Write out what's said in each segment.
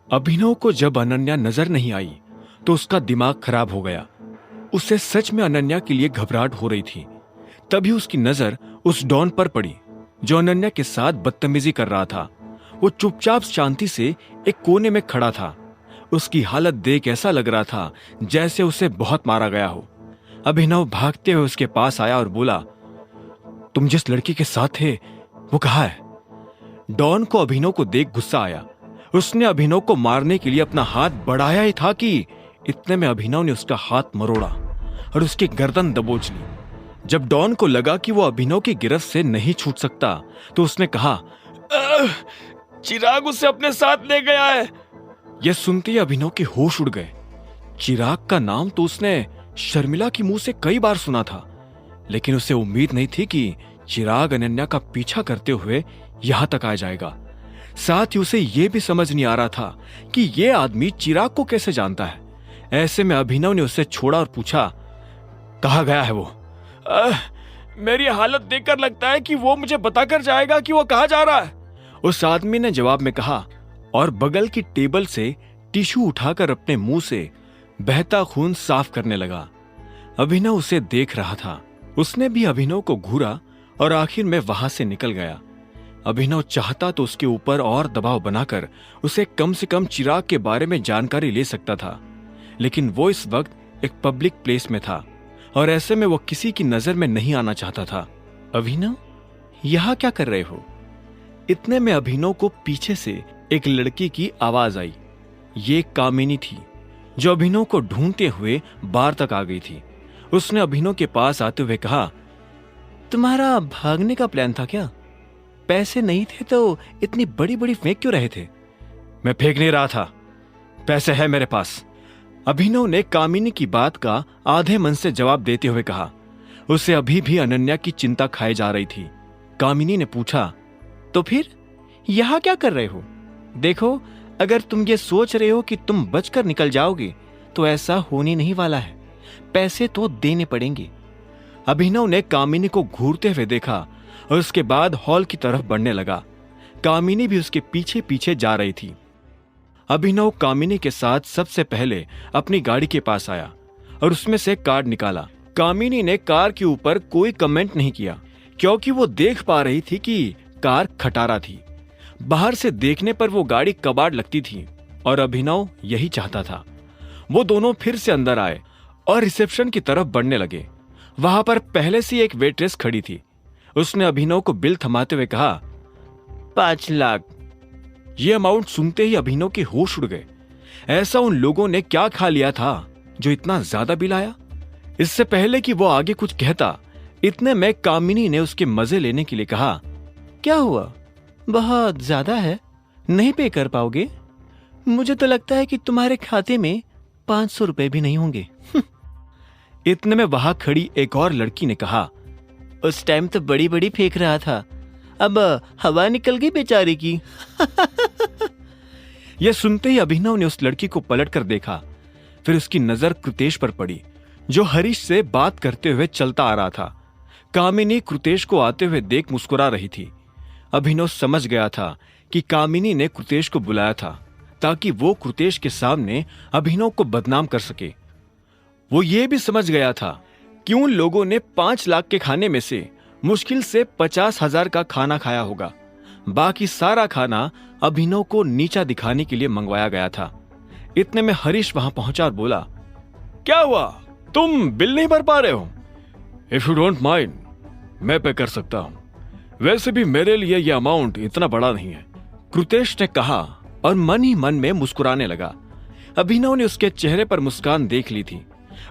अभिनव को जब अनन्या नजर नहीं आई तो उसका दिमाग खराब हो गया। उसे सच में अनन्या के लिए घबराहट हो रही थी। तभी उसकी नजर उस डॉन पर पड़ी जो अनन्या के साथ बदतमीजी कर रहा था। वो चुपचाप शांति से एक कोने में खड़ा था। उसकी हालत देख ऐसा लग रहा था जैसे उसे बहुत मारा गया हो। अभिनव भागते हुए उसके पास आया और बोला, तुम जिस लड़की के साथ थे वो कहाँ है? डॉन को अभिनव को देख गुस्सा आया। उसने अभिनव को मारने के लिए अपना हाथ बढ़ाया ही था कि इतने में अभिनव ने उसका हाथ मरोड़ा और उसकी गर्दन दबोच ली। जब डॉन को लगा कि वो अभिनव की गिरफ्त से नहीं छूट सकता तो उसने कहा, चिराग उसे अपने साथ ले गया है। यह सुनते ही अभिनव के होश उड़ गए। चिराग का नाम तो उसने शर्मिला की मुंह से कई बार सुना था, लेकिन उसे उम्मीद नहीं थी कि चिराग अनन्या का पीछा करते हुए यहां तक आ जाएगा। साथ ही उसे यह भी समझ नहीं आ रहा था कि यह आदमी चिराग को कैसे जानता है। ऐसे में अभिनव ने उसे छोड़ा और पूछा, कहाँ गया है वो? मेरी हालत देखकर लगता है कि वो मुझे बताकर जाएगा कि वो कहाँ जा रहा है। उस आदमी ने जवाब में कहा और बगल की टेबल से टिश्यू उठाकर अपने मुंह से बहता खून साफ करने लगा। अभिनव उसे देख रहा था। उसने भी अभिनव को घूरा और आखिर में वहां से निकल गया। अभिनव चाहता तो उसके ऊपर और दबाव बनाकर उसे कम से कम चिराग के बारे में जानकारी ले सकता था, लेकिन वो इस वक्त एक पब्लिक प्लेस में था और ऐसे में वो किसी की नजर में नहीं आना चाहता था। अभिनव, यहां क्या कर रहे हो? इतने में अभिनव को पीछे से एक लड़की की आवाज आई। ये कामिनी थी जो अभिनव को ढूंढते हुए बार तक आ गई थी। उसने अभिनव के पास आते हुए कहा, तुम्हारा भागने का प्लान था क्या? पैसे नहीं थे तो इतनी बड़ी बड़ी फेंक क्यों रहे थे? मैं फेंक नहीं रहा था, पैसे है मेरे पास। अभिनव ने कामिनी की बात का आधे मन से जवाब देते हुए कहा। उसे अभी भी अनन्या की चिंता खाए जा रही थी। कामिनी ने पूछा, तो फिर यहां क्या कर रहे हो? देखो, अगर तुम ये सोच रहे हो कि तुम बचकर निकल जाओगे तो ऐसा होने नहीं वाला है। पैसे तो देने पड़ेंगे। अभिनव ने कामिनी को घूरते हुए देखा और उसके बाद हॉल की तरफ बढ़ने लगा। कामिनी भी उसके पीछे पीछे जा रही थी। अभिनव कामिनी के साथ सबसे पहले अपनी गाड़ी के पास आया और उसमें से कार्ड निकाला। कामिनी ने कार के ऊपर कोई कमेंट नहीं किया क्योंकि वो देख पा रही थी कि कार खटारा थी। बाहर से देखने पर वो गाड़ी कबाड़ लगती थी और अभिनव यही चाहता था। वो दोनों फिर से अंदर आए और रिसेप्शन की तरफ बढ़ने लगे। वहां पर पहले से एक वेट्रेस खड़ी थी। उसने अभिनव को बिल थमाते हुए कहा, 5 लाख। ये अमाउंट सुनते ही अभिनव के होश उड़ गए। ऐसा उन लोगों ने क्या खा लिया था जो इतना ज्यादा बिल आया? इससे पहले कि वो आगे कुछ कहता, इतने में कामिनी ने उसके मजे लेने के लिए कहा, क्या हुआ? बहुत ज्यादा है, नहीं पे कर पाओगे? मुझे तो लगता है कि तुम्हारे खाते में 500 रुपए भी नहीं होंगे। इतने में वहां खड़ी एक और लड़की ने कहा, उस टाइम तो बड़ी बड़ी फेंक रहा था, अब हवा निकल गई बेचारी की। यह सुनते ही अभिनव ने उस लड़की को पलट कर देखा। फिर उसकी नजर कृतेश पर पड़ी जो हरीश से बात करते हुए चलता आ रहा था। कामिनी कृतेश को आते हुए देख मुस्कुरा रही थी। अभिनव समझ गया था कि कामिनी ने कृतेश को बुलाया था ताकि वो कृतेश के सामने अभिनव को बदनाम कर सके। वो ये भी समझ गया था कि उन लोगों ने 5 लाख के खाने में से मुश्किल से 50,000 का खाना खाया होगा। बाकी सारा खाना अभिनव को नीचा दिखाने के लिए मंगवाया गया था। इतने में हरीश वहां पहुंचा और बोला, क्या हुआ? तुम बिल नहीं भर पा रहे हो? इफ यू डोंट माइंड, मैं पे कर सकता हूं। वैसे भी मेरे लिए यह अमाउंट इतना बड़ा नहीं है, कृतेश ने कहा और मन ही मन में मुस्कुराने लगा। अभिनव ने उसके चेहरे पर मुस्कान देख ली थी।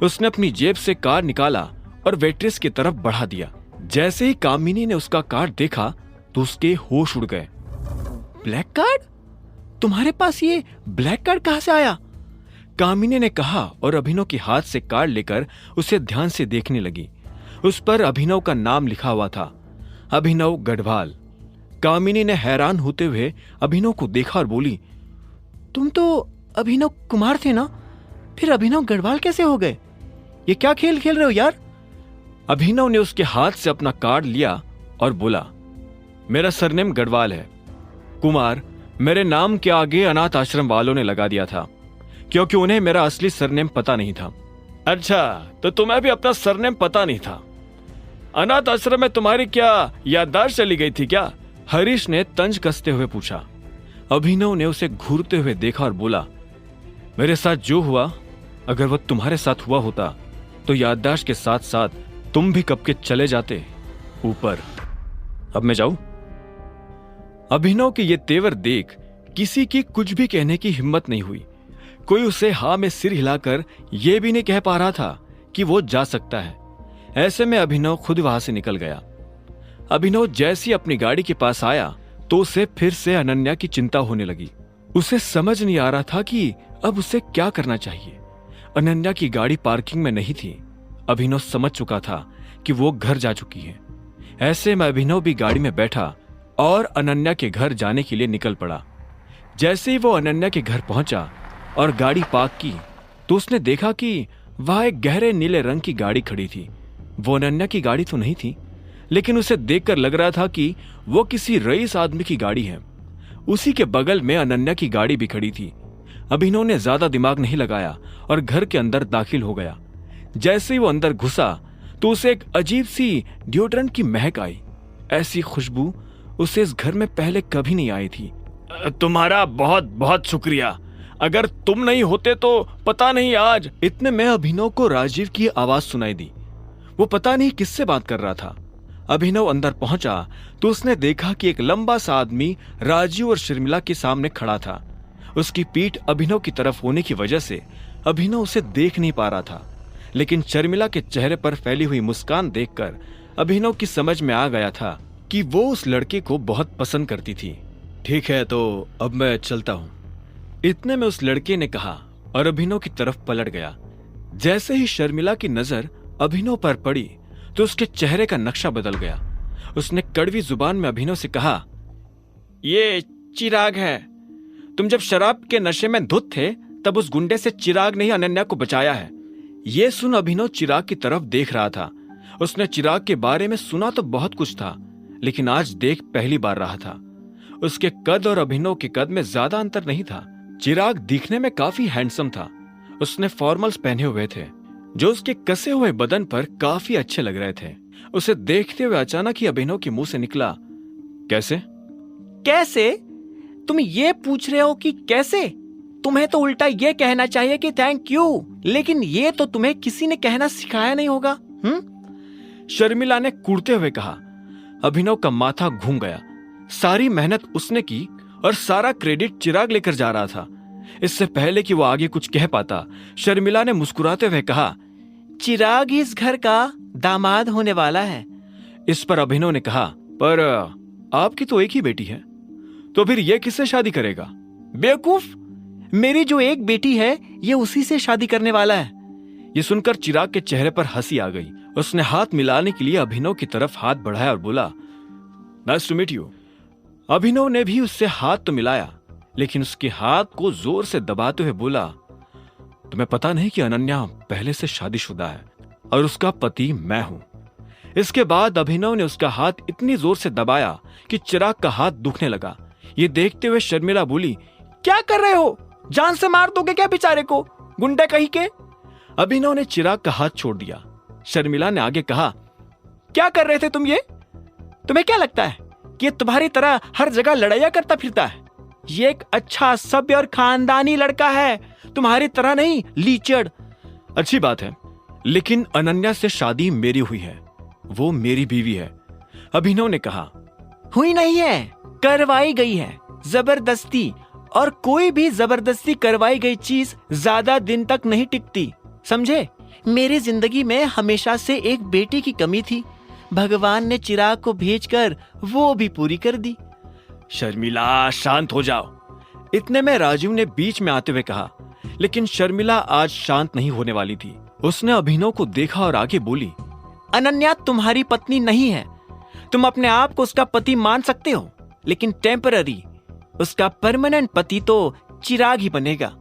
उसने अपनी जेब से कार्ड निकाला और वेट्रेस की तरफ बढ़ा दिया। जैसे ही कामिनी ने उसका कार्ड देखा तो उसके होश उड़ गए। Black card? तुम्हारे पास ये ब्लैक कार्ड कहां से आया? कामिनी ने कहा और अभिनव के हाथ से कार्ड लेकर उसे ध्यान से देखने लगी। उस पर अभिनव का नाम लिखा हुआ था, अभिनव गढ़वाल। कामिनी ने हैरान होते हुए अभिनव को देखा और बोली, तुम तो अभिनव कुमार थे ना, फिर अभिनव गढ़वाल कैसे हो गए? ये क्या खेल खेल रहे हो यार? अभिनव ने उसके हाथ से अपना कार्ड लिया और बोला, मेरा सरनेम गढ़वाल है, कुमार मेरे नाम के आगे अनाथ आश्रम वालों ने लगा दिया था, क्योंकि उन्हें मेरा असली सरनेम पता नहीं था। अच्छा, तो तुम्हें भी अपना सरनेम पता नहीं था? अनाथ आश्रम में तुम्हारी क्या याददाश्त चली गई थी क्या? हरीश ने तंज कसते हुए पूछा। अभिनव ने उसे घूरते हुए देखा और बोला, मेरे साथ जो हुआ, अगर वह तुम्हारे साथ हुआ होता तो याददाश्त के साथ साथ तुम भी कब के चले जाते ऊपर। अब मैं जाऊं? अभिनव के ये तेवर देख किसी की कुछ भी कहने की हिम्मत नहीं हुई। कोई उसे हाँ में सिर हिलाकर यह भी नहीं कह पा रहा था कि वो जा सकता है। ऐसे में अभिनव खुद वहां से निकल गया। अभिनव जैसे ही अपनी गाड़ी के पास आया तो उसे फिर से अनन्या की चिंता होने लगी। उसे समझ नहीं आ रहा था कि अब उसे क्या करना चाहिए। अनन्या की गाड़ी पार्किंग में नहीं थी। अभिनव समझ चुका था कि वो घर जा चुकी है। ऐसे में अभिनव भी गाड़ी में बैठा और अनन्या के घर जाने के लिए निकल पड़ा। जैसे ही वो अनन्या के घर पहुंचा और गाड़ी पार्क की तो उसने देखा कि वहां एक गहरे नीले रंग की गाड़ी खड़ी थी। वो अनन्या की गाड़ी तो नहीं थी, लेकिन उसे देखकर लग रहा था कि वो किसी रईस आदमी की गाड़ी है। उसी के बगल में अनन्या की गाड़ी भी खड़ी थी। अभिनव ने ज्यादा दिमाग नहीं लगाया और घर के अंदर दाखिल हो गया। जैसे ही वो अंदर घुसा तो उसे एक अजीब सी डिओड्रेंट की महक आई। ऐसी खुशबू उसे इस घर में पहले कभी नहीं आई थी। तुम्हारा बहुत बहुत शुक्रिया, अगर तुम नहीं होते तो पता नहीं आज। इतने में अभिनव को राजीव की आवाज सुनाई दी। वो पता नहीं किससे बात कर रहा था। अभिनव अंदर पहुंचा तो उसने देखा कि एक लंबा सा आदमी राजीव और शर्मिला के सामने खड़ा था। उसकी पीठ अभिनव की तरफ होने की वजह से अभिनव उसे देख नहीं पा रहा था, लेकिन शर्मिला के चेहरे पर फैली हुई मुस्कान देखकर अभिनव की समझ में आ गया था कि वो उस लड़के को बहुत पसंद करती थी। ठीक है, तो अब मैं चलता हूं, इतने में उस लड़के ने कहा और अभिनव की तरफ पलट गया। जैसे ही शर्मिला की नजर अभिनव पर पड़ी तो उसके चेहरे का नक्शा बदल गया। उसने कड़वी जुबान में अभिनव से कहा, ये चिराग है। तुम जब शराब के नशे में धुत थे तब उस गुंडे से चिराग ने ही अनन्या को बचाया है। ये सुन अभिनव चिराग की तरफ देख रहा था। उसने चिराग के बारे में सुना तो बहुत कुछ था, लेकिन आज देख पहली बार रहा था। उसके कद और अभिनव के कद में ज्यादा अंतर नहीं था। चिराग दिखने में काफी हैंडसम था। उसने फॉर्मल्स पहने हुए थे जो उसके कसे हुए बदन पर काफी अच्छे लग रहे थे। उसे देखते हुए अचानक ही अभिनव के मुंह से निकला, कैसे? कैसे? तुम ये पूछ रहे हो कि कैसे? तुम्हें तो उल्टा ये कहना चाहिए कि थैंक यू, लेकिन ये तो तुम्हें किसी ने कहना सिखाया नहीं होगा। शर्मिला ने कूड़ते हुए कहा। अभिनव का माथा घूम गया। सारी मेहनत उसने की और सारा क्रेडिट चिराग लेकर जा रहा था। इससे पहले कि वो आगे कुछ कह पाता, शर्मिला ने मुस्कुराते हुए कहा, चिराग इस घर का दामाद होने वाला है। इस पर अभिनव ने कहा, पर आपकी तो एक ही बेटी है, तो फिर ये किससे शादी करेगा? बेवकूफ, मेरी जो एक बेटी है ये उसी से शादी करने वाला है। ये सुनकर चिराग के चेहरे पर हंसी आ गई। उसने हाथ मिलाने के लिए अभिनव की तरफ हाथ बढ़ाया और बोला, नाइस टू मीट यू। अभिनव ने भी उससे हाथ तो मिलाया, लेकिन उसके हाथ को जोर से दबाते हुए बोला, तुम्हें पता नहीं कि अनन्या पहले से शादीशुदा है और उसका पति मैं हूं। इसके बाद अभिनव ने उसका हाथ इतनी जोर से दबाया कि चिराग का हाथ दुखने लगा। ये देखते हुए शर्मिला बोली, क्या कर रहे हो? जान से मार दोगे क्या बेचारे को, गुंडे कहीं के? अभिनव ने चिराग का हाथ छोड़ दिया। शर्मिला ने आगे कहा, क्या कर रहे थे तुम ये? तुम्हें क्या लगता है कि ये तुम्हारी तरह हर जगह लड़ाइयां करता फिरता है? ये एक अच्छा सभ्य और खानदानी लड़का है, तुम्हारी तरह नहीं लीचड़। अच्छी बात है, लेकिन अनन्या से शादी मेरी हुई है, वो मेरी बीवी है, अभिनव ने कहा। हुई नहीं है, करवाई गई है जबरदस्ती, और कोई भी जबरदस्ती करवाई गई चीज ज्यादा दिन तक नहीं टिकती, समझे? मेरी जिंदगी में हमेशा से एक बेटी की कमी थी, भगवान ने चिराग को भेजकर वो भी पूरी कर दी। शर्मिला शांत हो जाओ, इतने में राजीव ने बीच में आते हुए कहा। लेकिन शर्मिला आज शांत नहीं होने वाली थी। उसने अभिनव को देखा और आगे बोली, अनन्या तुम्हारी पत्नी नहीं है। तुम अपने आप को उसका पति मान सकते हो, लेकिन टेम्पररी, उसका परमानेंट पति तो चिराग ही बनेगा।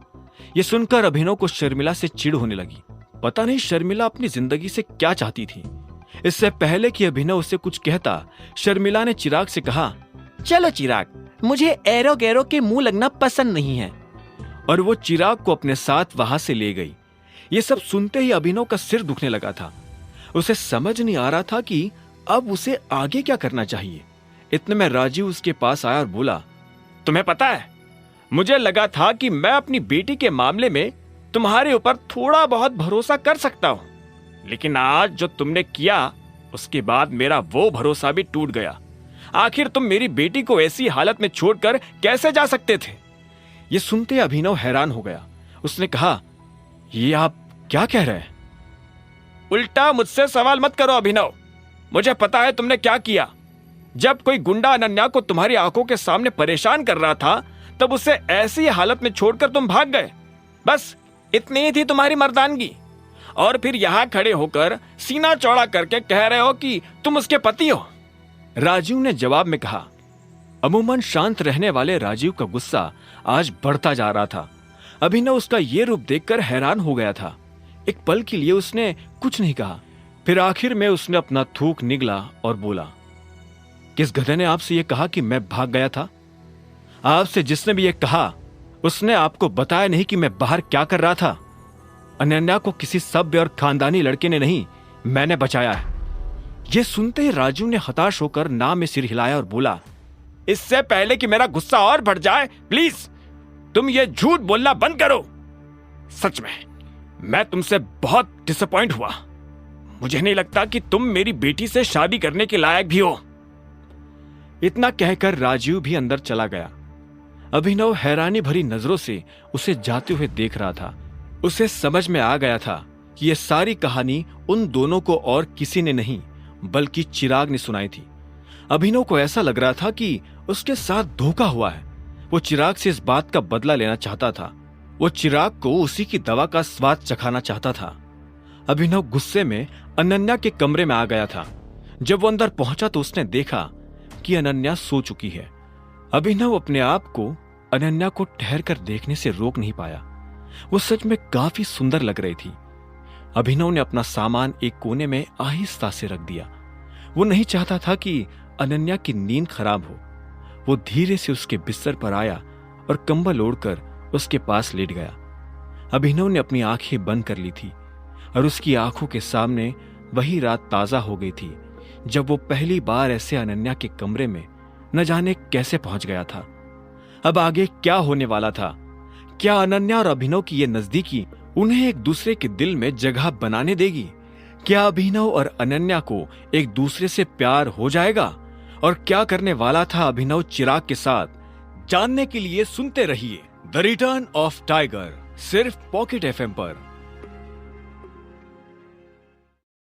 ये सुनकर अभिनव को शर्मिला से चिढ़ होने लगी। पता नहीं शर्मिला अपनी जिंदगी से क्या चाहती थी। इससे पहले कि अभिनव उससे कुछ कहता, शर्मिला ने चिराग से कहा, चलो चिराग, मुझे एरो गैरो के मुंह लगना पसंद नहीं है। और वो चिराग को अपने साथ वहां से ले गई। ये सब सुनते ही अभिनव का सिर दुखने लगा था। उसे समझ नहीं आ रहा था कि अब उसे आगे क्या करना चाहिए। इतने में राजीव उसके पास आया और बोला, तुम्हें पता है, मुझे लगा था कि मैं अपनी बेटी के मामले में तुम्हारे ऊपर थोड़ा बहुत भरोसा कर सकता हूं, लेकिन आज जो तुमने किया उसके बाद मेरा वो भरोसा भी टूट गया। आखिर तुम मेरी बेटी को ऐसी हालत में छोड़कर कैसे जा सकते थे? ये सुनते अभिनव हैरान हो गया। उसने कहा, ये आप क्या कह रहे हैं? उल्टा मुझसे सवाल मत करो अभिनव। मुझे पता है तुमने क्या किया। जब कोई गुंडा अनन्या को तुम्हारी आंखों के सामने परेशान कर रहा था, तब उसे ऐसी हालत में छोड़कर तुम भाग गए। बस इतनी ही थी तुम्हारी मर्दानगी। और फिर यहां खड़े होकर सीना चौड़ा करके कह रहे हो कि तुम उसके पति हो। राजीव ने जवाब में कहा। अमूमन शांत रहने वाले राजीव का गुस्सा आज बढ़ता जा रहा था। अभिनव उसका ये रूप देखकर हैरान हो गया था। एक पल के लिए उसने कुछ नहीं कहा। फिर आखिर में उसने अपना थूक निगला और बोला, किस गधे ने आपसे यह कहा कि मैं भाग गया था? आपसे जिसने भी यह कहा उसने आपको बताया नहीं कि मैं बाहर क्या कर रहा था। अनन्या को किसी सभ्य और खानदानी लड़के ने नहीं, मैंने बचाया है। यह सुनते ही राजू ने हताश होकर ना में सिर हिलाया और बोला, इससे पहले कि मेरा गुस्सा और बढ़ जाए, प्लीज तुम ये झूठ बोलना बंद करो। सच में मैं तुमसे बहुत डिसअपॉइंट हुआ। मुझे नहीं लगता कि तुम मेरी बेटी से शादी करने के लायक भी हो। इतना कहकर राजीव भी अंदर चला गया। अभिनव हैरानी भरी नजरों से उसे जाते हुए देख रहा था। उसे समझ में आ गया था कि यह सारी कहानी उन दोनों को और किसी ने नहीं बल्कि चिराग ने सुनाई थी। अभिनव को ऐसा लग रहा था कि उसके साथ धोखा हुआ है। वो चिराग से इस बात का बदला लेना चाहता था। वो चिराग को उसी की दवा का स्वाद चखाना चाहता था। अभिनव गुस्से में अनन्या के कमरे में आ गया था। जब वो अंदर पहुंचा तो उसने देखा कि अनन्या सो चुकी है। अभिनव अपने आप को अनन्या को ठहर कर देखने से रोक नहीं पाया। वो सच में काफी सुंदर लग रही थी। अभिनव ने अपना सामान एक कोने में आहिस्ता से रख दिया। वो नहीं चाहता था कि अनन्या की नींद खराब हो। वो धीरे से उसके बिस्तर पर आया और कंबल ओढ़कर उसके पास लेट गया। अभिनव ने अपनी आंखें बंद कर ली थी और उसकी आंखों के सामने वही रात ताजा हो गई थी जब वो पहली बार ऐसे अनन्या के कमरे में न जाने कैसे पहुंच गया था। अब आगे क्या होने वाला था? क्या अनन्या और अभिनव की ये नजदीकी उन्हें एक दूसरे के दिल में जगह बनाने देगी? क्या अभिनव और अनन्या को एक दूसरे से प्यार हो जाएगा? और क्या करने वाला था अभिनव चिराग के साथ? जानने के लिए सुनते रहिए द रिटर्न ऑफ टाइगर, सिर्फ पॉकेट एफएम पर।